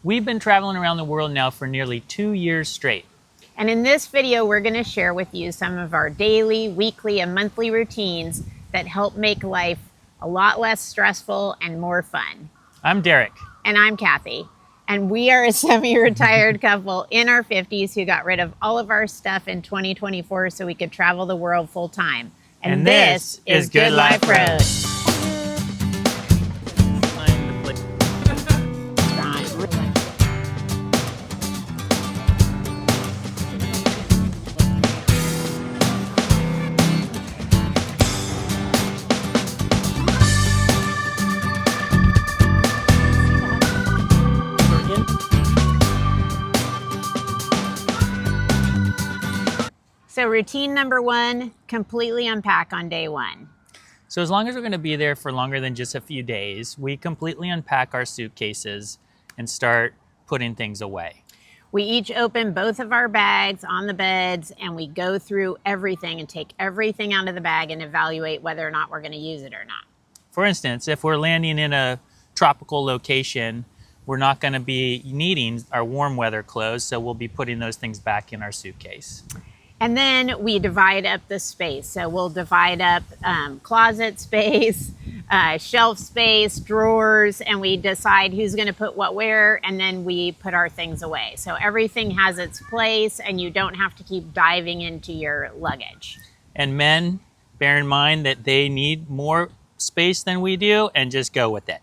We've been traveling around the world now for nearly 2 years straight. And in this video, we're going to share with you some of our daily, weekly, and monthly routines that help make life a lot less stressful and more fun. I'm Derek. And I'm Kathy. And we are a semi-retired couple in our 50s who got rid of all of our stuff in 2024 so we could travel the world full time. And this is Good Life Road. So routine number one, completely unpack on day one. So as long as we're going to be there for longer than just a few days, we completely unpack our suitcases and start putting things away. We each open both of our bags on the beds and we go through everything and take everything out of the bag and evaluate whether or not we're going to use it or not. For instance, if we're landing in a tropical location, we're not going to be needing our warm weather clothes, so we'll be putting those things back in our suitcase. And then we divide up the space. So we'll divide up closet space, shelf space, drawers, and we decide who's going to put what where, and then we put our things away. So everything has its place, and you don't have to keep diving into your luggage. And men, bear in mind that they need more space than we do, and just go with it.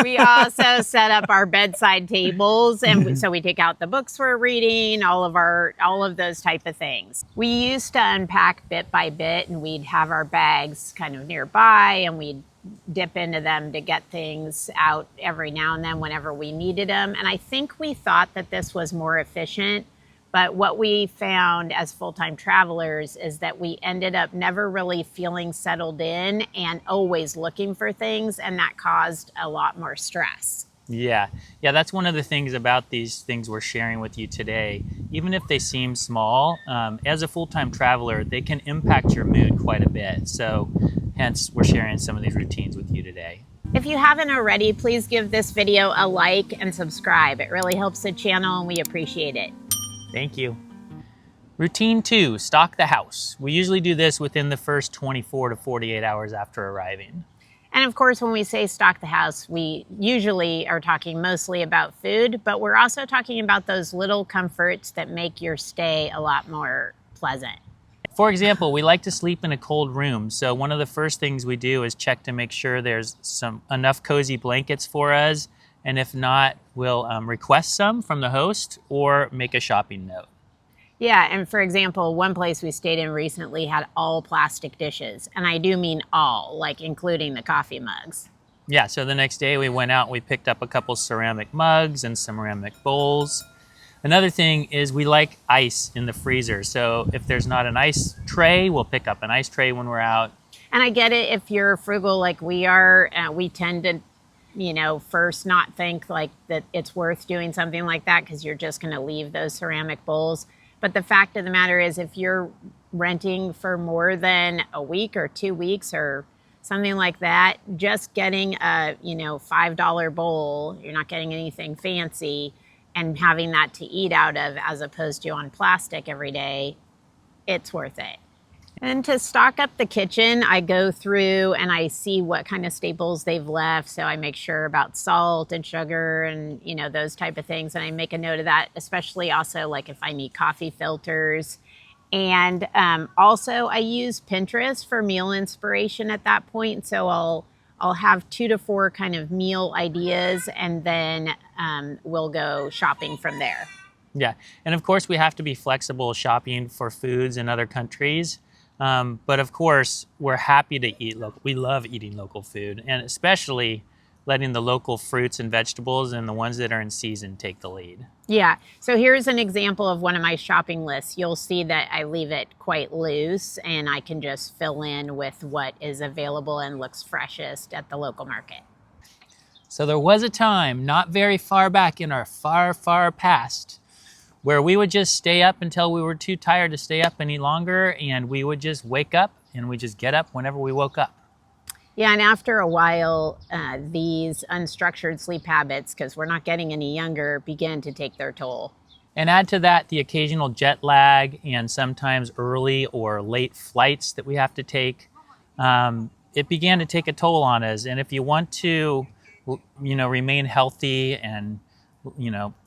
We also set up our bedside tables, and so we take out the books we're reading, all of those type of things. We used to unpack bit by bit, and we'd have our bags kind of nearby, and we'd dip into them to get things out every now and then whenever we needed them. And I think we thought that this was more efficient, but what we found as full-time travelers is that we ended up never really feeling settled in and always looking for things, and that caused a lot more stress. Yeah, that's one of the things about these things we're sharing with you today. Even if they seem small, as a full-time traveler, they can impact your mood quite a bit. So hence, we're sharing some of these routines with you today. If you haven't already, please give this video a like and subscribe. It really helps the channel and we appreciate it. Thank you. Routine 2, stock the house. We usually do this within the first 24 to 48 hours after arriving. And of course, when we say stock the house, we usually are talking mostly about food, but we're also talking about those little comforts that make your stay a lot more pleasant. For example, we like to sleep in a cold room. So one of the first things we do is check to make sure there's enough cozy blankets for us. And if not, we'll request some from the host or make a shopping note. Yeah, and for example, one place we stayed in recently had all plastic dishes. And I do mean all, like including the coffee mugs. Yeah, so the next day we went out and we picked up a couple ceramic mugs and some ceramic bowls. Another thing is we like ice in the freezer. So if there's not an ice tray, we'll pick up an ice tray when we're out. And I get it if you're frugal like we are, we tend to first not think like that it's worth doing something like that because you're just going to leave those ceramic bowls. But the fact of the matter is if you're renting for more than a week or 2 weeks or something like that, just getting a, $5 bowl, you're not getting anything fancy, and having that to eat out of as opposed to on plastic every day, it's worth it. And to stock up the kitchen, I go through and I see what kind of staples they've left. So I make sure about salt and sugar and, those type of things. And I make a note of that, especially also like if I need coffee filters. And also I use Pinterest for meal inspiration at that point. So I'll have 2 to 4 kind of meal ideas and then we'll go shopping from there. Yeah. And of course, we have to be flexible shopping for foods in other countries. But of course, we're happy to eat local. We love eating local food, and especially letting the local fruits and vegetables and the ones that are in season take the lead. Yeah. So here's an example of one of my shopping lists. You'll see that I leave it quite loose, and I can just fill in with what is available and looks freshest at the local market. So there was a time not very far back in our far, far past where we would just stay up until we were too tired to stay up any longer, and we would just wake up and we just get up whenever we woke up. Yeah, and after a while, these unstructured sleep habits, because we're not getting any younger, begin to take their toll. And add to that the occasional jet lag and sometimes early or late flights that we have to take. It began to take a toll on us. And if you want to, remain healthy and,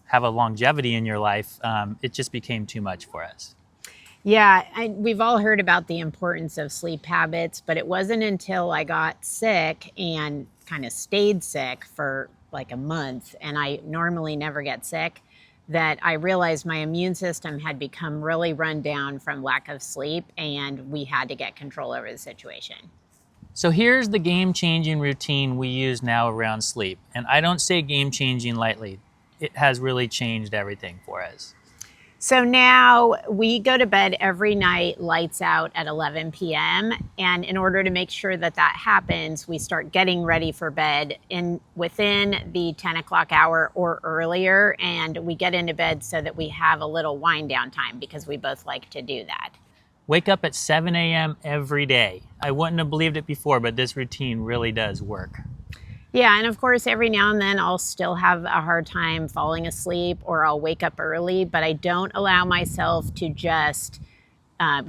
have a longevity in your life, it just became too much for us. Yeah, we've all heard about the importance of sleep habits, but it wasn't until I got sick and kind of stayed sick for like a month, and I normally never get sick, that I realized my immune system had become really run down from lack of sleep, and we had to get control over the situation. So here's the game-changing routine we use now around sleep. And I don't say game-changing lightly. It has really changed everything for us. So now we go to bed every night, lights out at 11 p.m. And in order to make sure that that happens, we start getting ready for bed within the 10 o'clock hour or earlier. And we get into bed so that we have a little wind down time because we both like to do that. Wake up at 7 a.m. every day. I wouldn't have believed it before, but this routine really does work. Yeah, and of course, every now and then I'll still have a hard time falling asleep or I'll wake up early, but I don't allow myself to just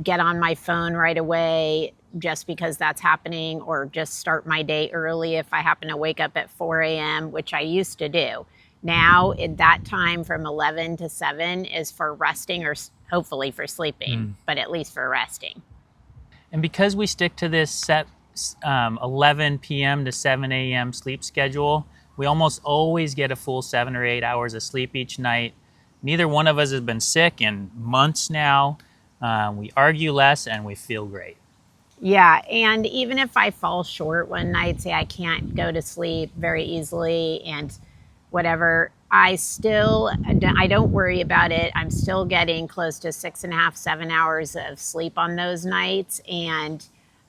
get on my phone right away just because that's happening, or just start my day early if I happen to wake up at 4 a.m., which I used to do. Now, in that time from 11 to 7 is for resting, or hopefully for sleeping, but at least for resting. And because we stick to this set 11 p.m. to 7 a.m. sleep schedule, we almost always get a full 7 or 8 hours of sleep each night. Neither one of us has been sick in months now. We argue less and we feel great. Yeah, and even if I fall short one night, say I can't go to sleep very easily and whatever, I don't worry about it. I'm still getting close to 6.5, 7 hours of sleep on those nights, and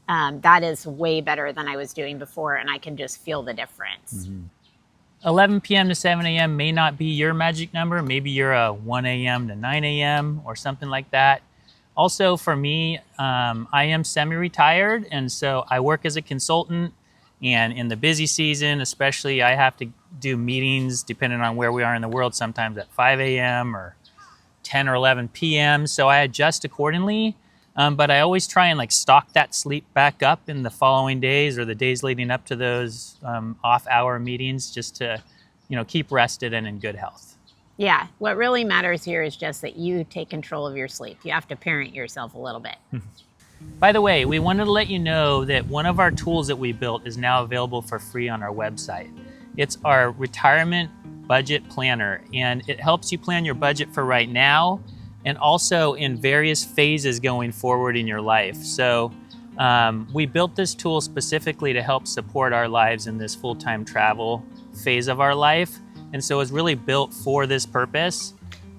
that is way better than I was doing before, and I can just feel the difference. 11 p.m. to 7 a.m. may not be your magic number. Maybe you're a 1 a.m. to 9 a.m. or something like that. Also, for me, I am semi-retired, and so I work as a consultant. And in the busy season, especially, I have to do meetings, depending on where we are in the world, sometimes at 5 a.m. or 10 or 11 p.m. So I adjust accordingly. But I always try and stock that sleep back up in the following days or the days leading up to those off-hour meetings, just to, keep rested and in good health. Yeah, what really matters here is just that you take control of your sleep. You have to parent yourself a little bit. By the way, we wanted to let you know that one of our tools that we built is now available for free on our website. It's our retirement budget planner, and it helps you plan your budget for right now and also in various phases going forward in your life. So we built this tool specifically to help support our lives in this full-time travel phase of our life. And so it's really built for this purpose.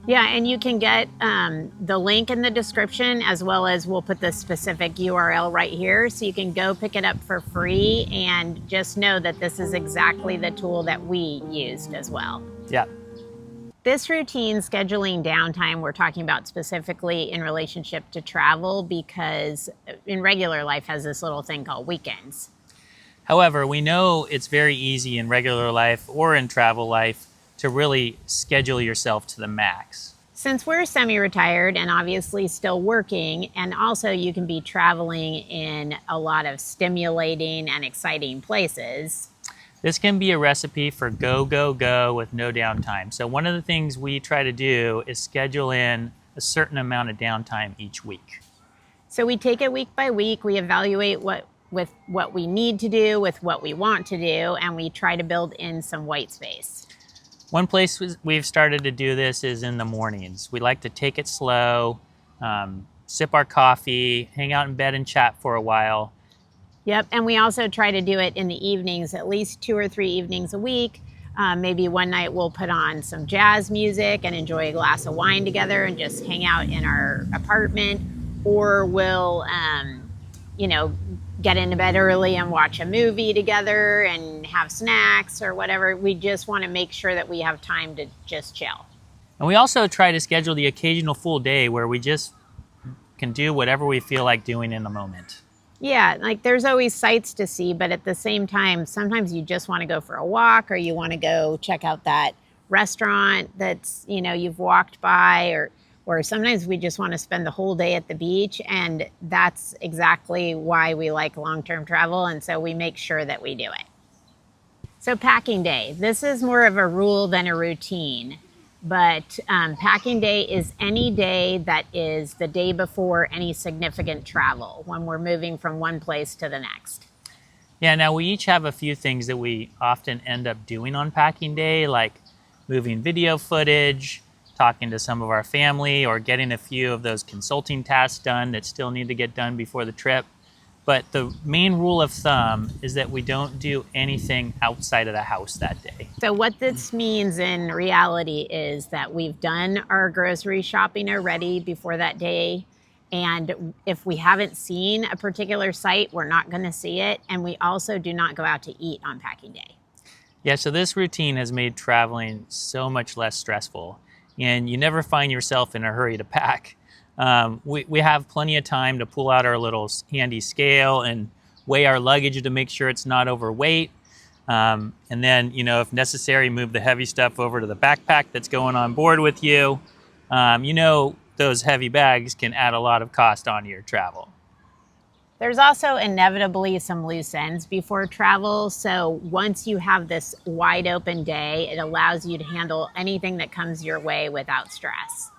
Yeah, and you can get the link in the description, as well as we'll put the specific URL right here. So you can go pick it up for free, and just know that this is exactly the tool that we used as well. Yeah. This routine, scheduling downtime, we're talking about specifically in relationship to travel, because in regular life has this little thing called weekends. However, we know it's very easy in regular life or in travel life to really schedule yourself to the max. Since we're semi-retired and obviously still working, and also you can be traveling in a lot of stimulating and exciting places, this can be a recipe for go, go, go with no downtime. So one of the things we try to do is schedule in a certain amount of downtime each week. So we take it week by week, we evaluate with what we need to do, with what we want to do, and we try to build in some white space. One place we've started to do this is in the mornings. We like to take it slow, sip our coffee, hang out in bed and chat for a while. Yep, and we also try to do it in the evenings, at least 2 or 3 evenings a week. Maybe one night we'll put on some jazz music and enjoy a glass of wine together and just hang out in our apartment, or we'll, get into bed early and watch a movie together and have snacks or whatever. We just want to make sure that we have time to just chill. And we also try to schedule the occasional full day where we just can do whatever we feel like doing in the moment. Yeah, like there's always sights to see, but at the same time, sometimes you just want to go for a walk or you want to go check out that restaurant that's, you've walked by, or sometimes we just want to spend the whole day at the beach, and that's exactly why we like long-term travel, and so we make sure that we do it. So packing day, this is more of a rule than a routine. But packing day is any day that is the day before any significant travel when we're moving from one place to the next. Yeah, now we each have a few things that we often end up doing on packing day, like moving video footage, talking to some of our family, or getting a few of those consulting tasks done that still need to get done before the trip. But the main rule of thumb is that we don't do anything outside of the house that day. So, what this means in reality is that we've done our grocery shopping already before that day. And if we haven't seen a particular site, we're not going to see it. And we also do not go out to eat on packing day. Yeah, so this routine has made traveling so much less stressful, and you never find yourself in a hurry to pack. We have plenty of time to pull out our little handy scale and weigh our luggage to make sure it's not overweight. And then, if necessary, move the heavy stuff over to the backpack that's going on board with you. Those heavy bags can add a lot of cost onto your travel. There's also inevitably some loose ends before travel. So once you have this wide open day, it allows you to handle anything that comes your way without stress.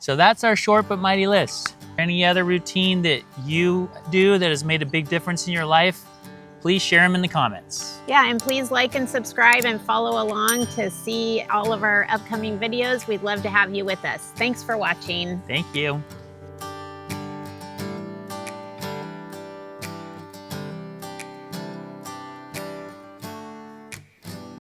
So that's our short but mighty list. Any other routine that you do that has made a big difference in your life? Please share them in the comments. Yeah, and please like and subscribe and follow along to see all of our upcoming videos. We'd love to have you with us. Thanks for watching. Thank you.